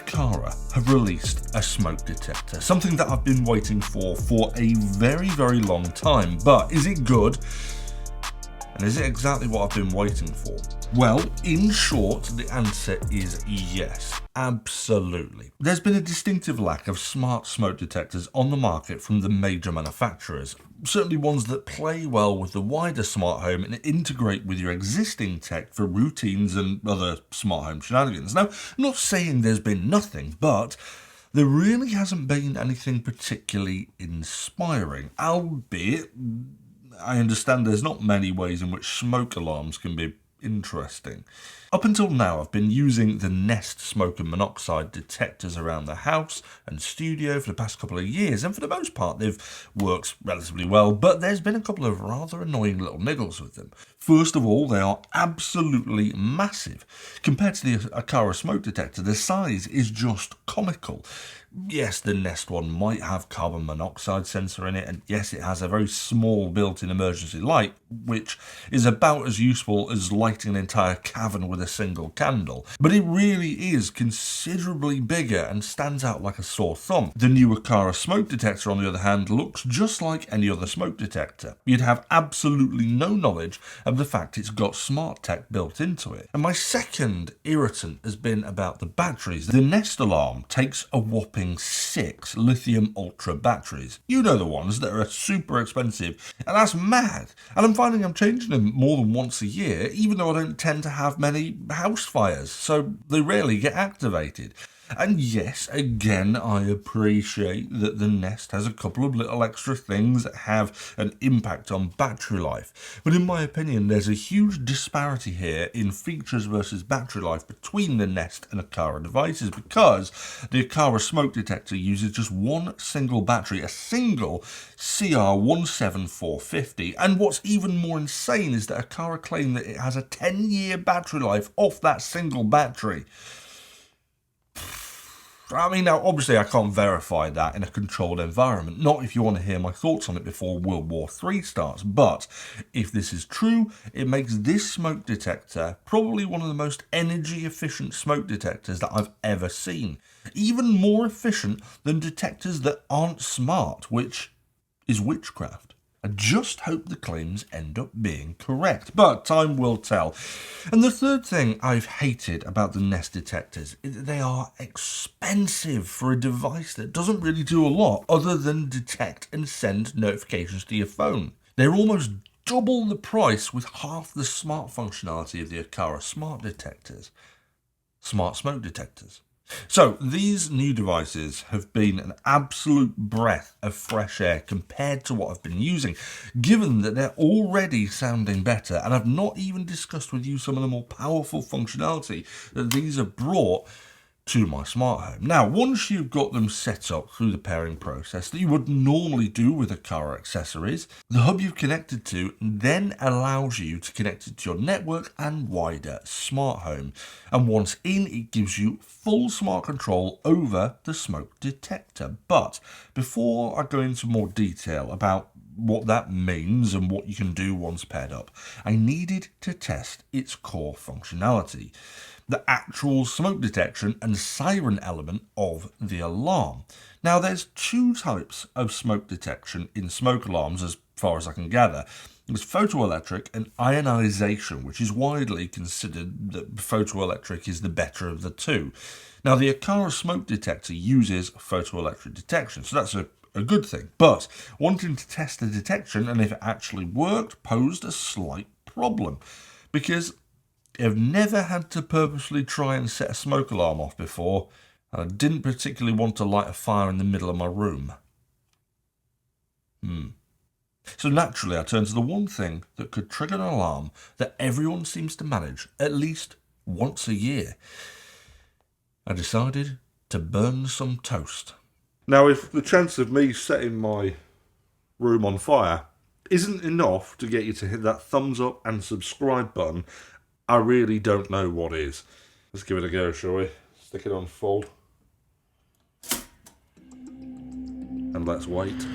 Aqara have released a smoke detector, something that I've been waiting for a very, very long time. But is it good? And is it exactly what I've been waiting for? Well, in short, the answer is yes, absolutely. There's been a distinctive lack of smart smoke detectors on the market from the major manufacturers, certainly ones that play well with the wider smart home and integrate with your existing tech for routines and other smart home shenanigans. Now, I'm not saying there's been nothing, but there really hasn't been anything particularly inspiring, albeit I understand there's not many ways in which smoke alarms can be interesting. Up until now, I've been using the Nest smoke and monoxide detectors around the house and studio for the past couple of years, and for the most part they've worked relatively well, but there's been a couple of rather annoying little niggles with them. First of all, they are absolutely massive. Compared to the Aqara smoke detector, the size is just comical. Yes, the Nest one might have carbon monoxide sensor in it, and yes, it has a very small built-in emergency light, which is about as useful as lighting an entire cavern with a single candle. But it really is considerably bigger and stands out like a sore thumb. The new Aqara smoke detector, on the other hand, looks just like any other smoke detector. You'd have absolutely no knowledge of the fact it's got smart tech built into it. And my second irritant has been about the batteries. The Nest alarm takes a whopping 6 lithium ultra batteries. You know, the ones that are super expensive, and that's mad. And I'm finding I'm changing them more than once a year, even though I don't tend to have many house fires, so they rarely get activated. And yes, again, I appreciate that the Nest has a couple of little extra things that have an impact on battery life. But in my opinion, there's a huge disparity here in features versus battery life between the Nest and Aqara devices, because the Aqara smoke detector uses just one single battery, a single CR17450. And what's even more insane is that Aqara claim that it has a 10-year battery life off that single battery. I mean, now, obviously I can't verify that in a controlled environment, not if you want to hear my thoughts on it before World War III starts, but if this is true, it makes this smoke detector probably one of the most energy-efficient smoke detectors that I've ever seen. Even more efficient than detectors that aren't smart, which is witchcraft. I just hope the claims end up being correct, but time will tell. And the third thing I've hated about the Nest detectors is that they are expensive for a device that doesn't really do a lot other than detect and send notifications to your phone. They're almost double the price with half the smart functionality of the Aqara smart smoke detectors. So these new devices have been an absolute breath of fresh air compared to what I've been using, given that they're already sounding better, and I've not even discussed with you some of the more powerful functionality that these have brought to my smart home. Now, once you've got them set up through the pairing process that you would normally do with Aqara accessories, the hub you've connected to then allows you to connect it to your network and wider smart home. And once in, it gives you full smart control over the smoke detector. But before I go into more detail about what that means and what you can do once paired up, I needed to test its core functionality, the actual smoke detection and siren element of the alarm. Now, there's two types of smoke detection in smoke alarms as far as I can gather. There's photoelectric and ionization, which is widely considered that photoelectric is the better of the two. Now, the Aqara smoke detector uses photoelectric detection, so that's a good thing. But wanting to test the detection and if it actually worked posed a slight problem, because I've never had to purposely try and set a smoke alarm off before, and I didn't particularly want to light a fire in the middle of my room. So naturally I turned to the one thing that could trigger an alarm that everyone seems to manage at least once a year. I decided to burn some toast. Now, if the chance of me setting my room on fire isn't enough to get you to hit that thumbs up and subscribe button, I really don't know what is. Let's give it a go, shall we? Stick it on full. And let's wait.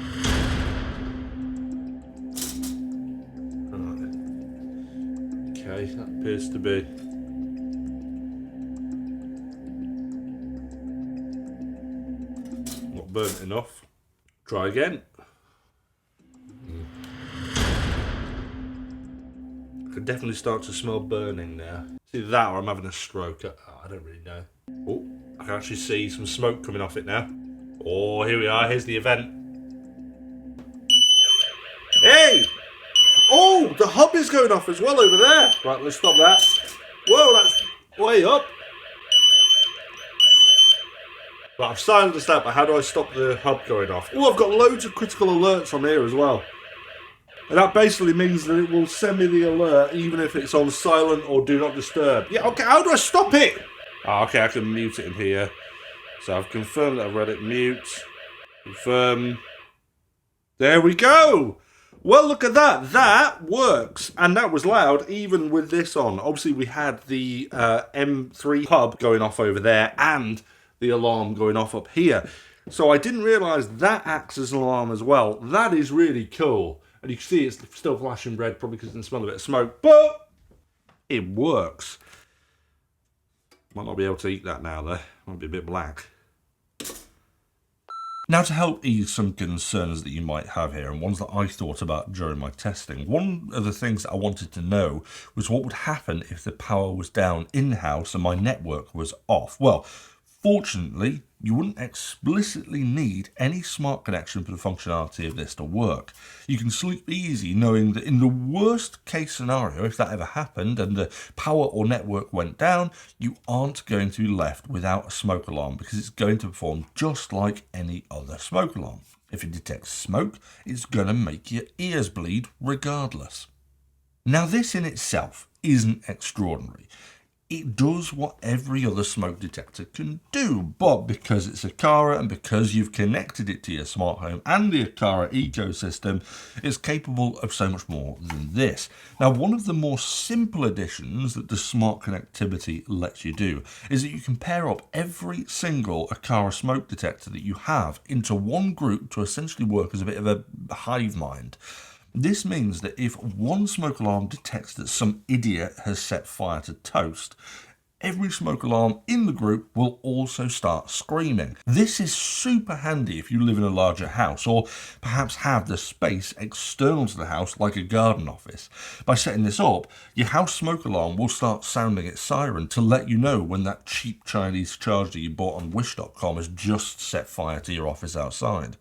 Right. Okay, that appears to be not burnt enough. Try again. I can definitely start to smell burning now. It's either that or I'm having a stroke. I don't really know. Oh, I can actually see some smoke coming off it now. Oh, here we are. Here's the event. Hey! Oh, the hub is going off as well over there. Right, let's stop that. Whoa, that's way up. Right, I've silenced that, but how do I stop the hub going off? Oh, I've got loads of critical alerts on here as well. And that basically means that it will send me the alert even if it's on silent or do not disturb. Yeah, okay, how do I stop it? Oh, okay, I can mute it in here. So I've confirmed that I've read it. Mute. Confirm. There we go. Well, look at that. That works. And that was loud even with this on. Obviously, we had the M3 hub going off over there and the alarm going off up here. So I didn't realise that acts as an alarm as well. That is really cool. And you can see it's still flashing red, probably because it can smell a bit of smoke. But it works. Might not be able to eat that now, though. Might be a bit black. Now, to help ease some concerns that you might have here, and ones that I thought about during my testing, one of the things that I wanted to know was what would happen if the power was down in-house and my network was off. Well, fortunately, you wouldn't explicitly need any smart connection for the functionality of this to work. You can sleep easy knowing that in the worst case scenario, if that ever happened and the power or network went down, you aren't going to be left without a smoke alarm because it's going to perform just like any other smoke alarm. If it detects smoke, it's going to make your ears bleed regardless. Now, this in itself isn't extraordinary. It does what every other smoke detector can do, but because it's Aqara and because you've connected it to your smart home and the Aqara ecosystem, it's capable of so much more than this. Now, one of the more simple additions that the smart connectivity lets you do is that you can pair up every single Aqara smoke detector that you have into one group to essentially work as a bit of a hive mind. This means that if one smoke alarm detects that some idiot has set fire to toast, every smoke alarm in the group will also start screaming. This is super handy if you live in a larger house or perhaps have the space external to the house like a garden office. By setting this up, your house smoke alarm will start sounding its siren to let you know when that cheap Chinese charger you bought on wish.com has just set fire to your office outside.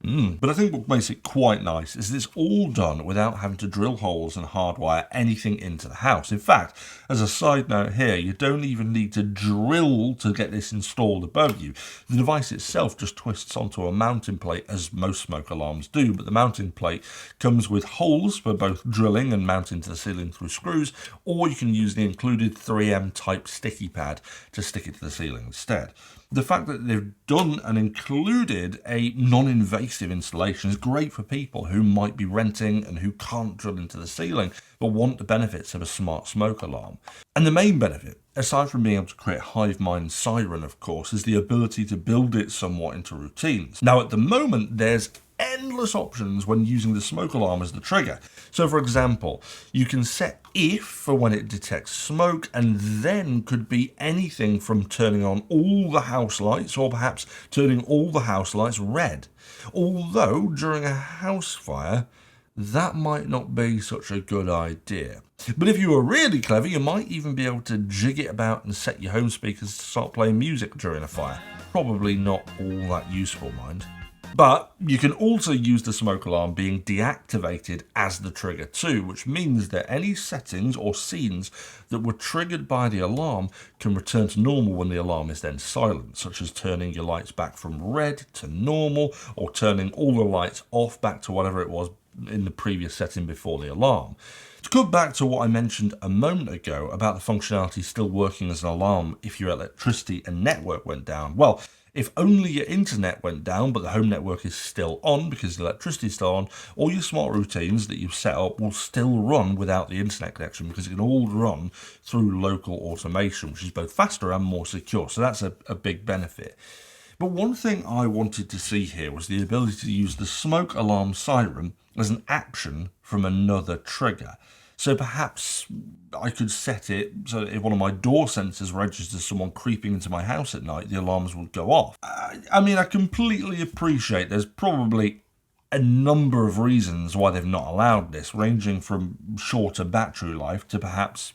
But I think what makes it quite nice is it's all done without having to drill holes and hardwire anything into the house. In fact, as a side note here, you don't even need to drill to get this installed above you. The device itself just twists onto a mounting plate, as most smoke alarms do, but the mounting plate comes with holes for both drilling and mounting to the ceiling through screws, or you can use the included 3M type sticky pad to stick it to the ceiling instead. The fact that they've done and included a non-invasive installation is great for people who might be renting and who can't drill into the ceiling but want the benefits of a smart smoke alarm. And the main benefit, aside from being able to create hive mind siren, of course, is the ability to build it somewhat into routines. Now, at the moment, there's endless options when using the smoke alarm as the trigger. So, for example, you can set if for when it detects smoke, and then could be anything from turning on all the house lights or perhaps turning all the house lights red. Although, during a house fire, that might not be such a good idea. But if you were really clever, you might even be able to jig it about and set your home speakers to start playing music during a fire. Probably not all that useful, mind. But you can also use the smoke alarm being deactivated as the trigger too, which means that any settings or scenes that were triggered by the alarm can return to normal when the alarm is then silent, such as turning your lights back from red to normal or turning all the lights off back to whatever it was in the previous setting before the alarm. To cut back to what I mentioned a moment ago about the functionality still working as an alarm if your electricity and network went down, well, if only your internet went down but the home network is still on because the electricity is still on, all your smart routines that you've set up will still run without the internet connection because it can all run through local automation, which is both faster and more secure. So that's a big benefit. But one thing I wanted to see here was the ability to use the smoke alarm siren as an action from another trigger. So perhaps I could set it so that if one of my door sensors registers someone creeping into my house at night, the alarms would go off. I mean, I completely appreciate there's probably a number of reasons why they've not allowed this, ranging from shorter battery life to perhaps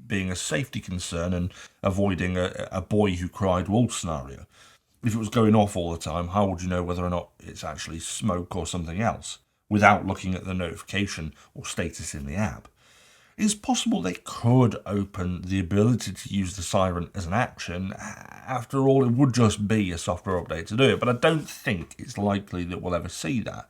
being a safety concern and avoiding a boy who cried wolf scenario. If it was going off all the time, how would you know whether or not it's actually smoke or something else without looking at the notification or status in the app? It's possible they could open the ability to use the siren as an action. After all, it would just be a software update to do it, but I don't think it's likely that we'll ever see that.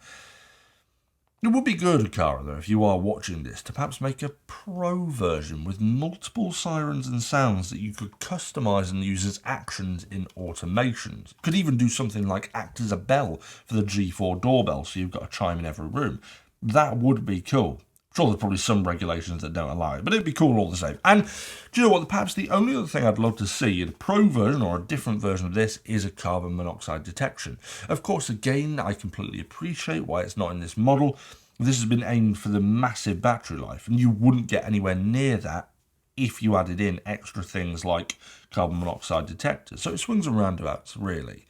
It would be good, Aqara, though, if you are watching this, to perhaps make a pro version with multiple sirens and sounds that you could customize and use as actions in automations. Could even do something like act as a bell for the G4 doorbell, so you've got a chime in every room. That would be cool. I'm sure there's probably some regulations that don't allow it, but it'd be cool all the same. And do you know what? Perhaps the only other thing I'd love to see in a pro version or a different version of this is a carbon monoxide detection. Of course, again, I completely appreciate why it's not in this model. This has been aimed for the massive battery life, and you wouldn't get anywhere near that if you added in extra things like carbon monoxide detectors. So it swings and roundabouts, really.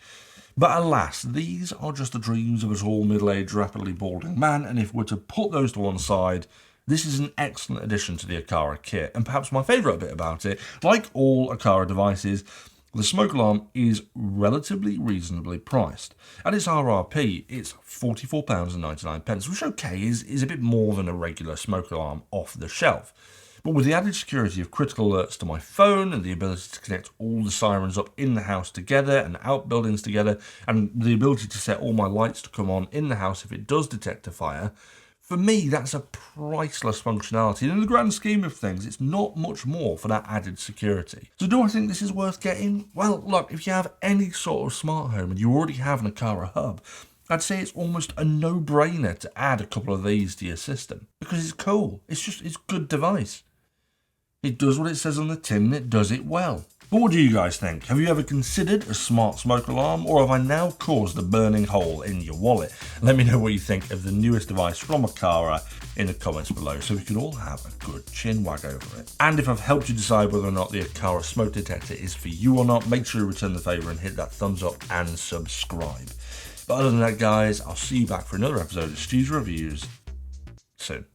But alas, these are just the dreams of a tall, middle-aged, rapidly balding man, and if we're to put those to one side, this is an excellent addition to the Aqara kit, and perhaps my favourite bit about it, like all Aqara devices, the smoke alarm is relatively reasonably priced. At its RRP, it's £44.99, which, okay, is a bit more than a regular smoke alarm off the shelf. But with the added security of critical alerts to my phone and the ability to connect all the sirens up in the house together and outbuildings together, and the ability to set all my lights to come on in the house if it does detect a fire, for me, that's a priceless functionality. And in the grand scheme of things, it's not much more for that added security. So do I think this is worth getting? Well, look, if you have any sort of smart home and you already have an Aqara hub, I'd say it's almost a no-brainer to add a couple of these to your system. Because it's cool. It's a good device. It does what it says on the tin and it does it well. But what do you guys think? Have you ever considered a smart smoke alarm, or have I now caused a burning hole in your wallet? Let me know what you think of the newest device from Aqara in the comments below so we can all have a good chin wag over it. And if I've helped you decide whether or not the Aqara smoke detector is for you or not, make sure you return the favour and hit that thumbs up and subscribe. But other than that, guys, I'll see you back for another episode of STU'S Reviews soon.